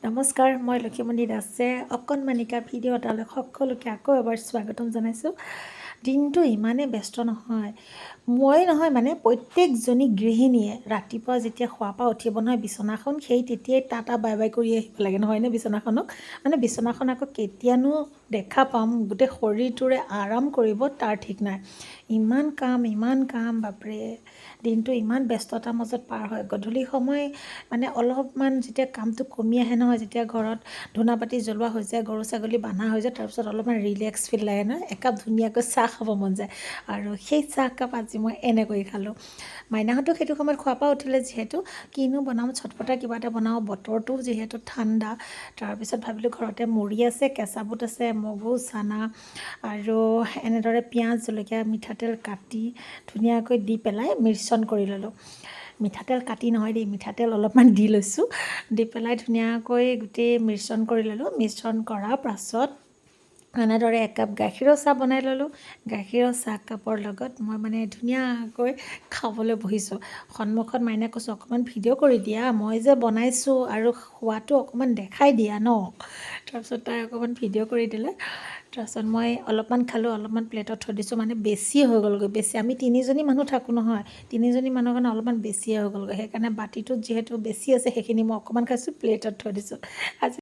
নমস্কাৰ, মই লক্ষীমণি দাসে অকণমানিকা ভিডিঅ' এটালৈ সকলোকে আকৌ এবাৰ স্বাগতম জনাইছোঁ। দিনটো ইমানেই ব্যস্ত নহয়, মই নহয় মানে প্ৰত্যেকজনী গৃহিণীয়ে ৰাতিপুৱা যেতিয়া শোৱাৰ পৰা উঠিব নহয় বিচনাখন, সেই তেতিয়াই টাটা বাই বাই কৰি আহিব লাগে নহয়নে বিচনাখনক। মানে বিচনাখন আকৌ কেতিয়ানো দেখা পাম, গোটেই শৰীৰটোৰে আৰাম কৰিব তাৰ ঠিক নাই। ইমান কাম বাপৰে, দিনটো ইমান ব্যস্ততাৰ মাজত পাৰ হয়। গধূলি সময় মানে অলপমান যেতিয়া কামটো কমি আহে নহয়, যেতিয়া ঘৰত ধূনা বাতি জ্বলোৱা হৈ যায়, গৰু ছাগলী বন্ধা হৈ যায়, তাৰপিছত অলপমান ৰিলেক্স ফিল লাগে নহয়, একাপ ধুনীয়াকৈ চাহ খাব মন যায়। আৰু সেই চাহকাপ আজি মই এনেকৈ খালোঁ। মাইনাহঁতো সেইটো সময়ত খোৱাৰ পৰা উঠিলে যিহেতু, কিনো বনাওঁ চটপটা কিবা এটা বনাওঁ, বতৰটো যিহেতু ঠাণ্ডা। তাৰপিছত ভাবিলোঁ ঘৰতে মুড়ি আছে, কেঁচা বুট আছে, মগু চানা আৰু এনেদৰে পিঁয়াজ জলকীয়া মিঠাতেল কাটি ধুনীয়াকৈ দি পেলাই মিশ্ৰণ কৰি ল'লোঁ। মিঠাতেল কাটি নহয় দেই, মিঠাতেল অলপমান দি লৈছোঁ, দি পেলাই ধুনীয়াকৈ গোটেই মিশ্ৰণ কৰি ল'লোঁ। মিশ্ৰণ কৰাৰ পাছত এনেদৰে একাপ গাখীৰৰ চাহ বনাই ল'লোঁ। গাখীৰৰ চাহকাপৰ লগত মই মানে ধুনীয়াকৈ খাবলৈ বহিছোঁ। সন্মুখত মাইনাই কৈছোঁ অকণমান ভিডিঅ' কৰি দিয়া, মই যে বনাইছোঁ আৰু খোৱাটো অকণমান দেখাই দিয়া ন। তাৰপিছত তাই অকণমান ভিডিঅ' কৰি দিলে। তাৰপিছত মই অলপমান খালোঁ, অলপমান প্লেটত থৈ দিছোঁ, মানে বেছি হৈ গ'লগৈ। আমি তিনিজনী মানুহ থাকোঁ নহয়, তিনিজনী মানুহৰ কাৰণে অলপমান বেছিয়ে হৈ গ'লগৈ। সেইকাৰণে বাতিটোত যিহেতু বেছি আছে সেইখিনি মই অকণমান খাইছোঁ, প্লেটত থৈ দিছোঁ। আজি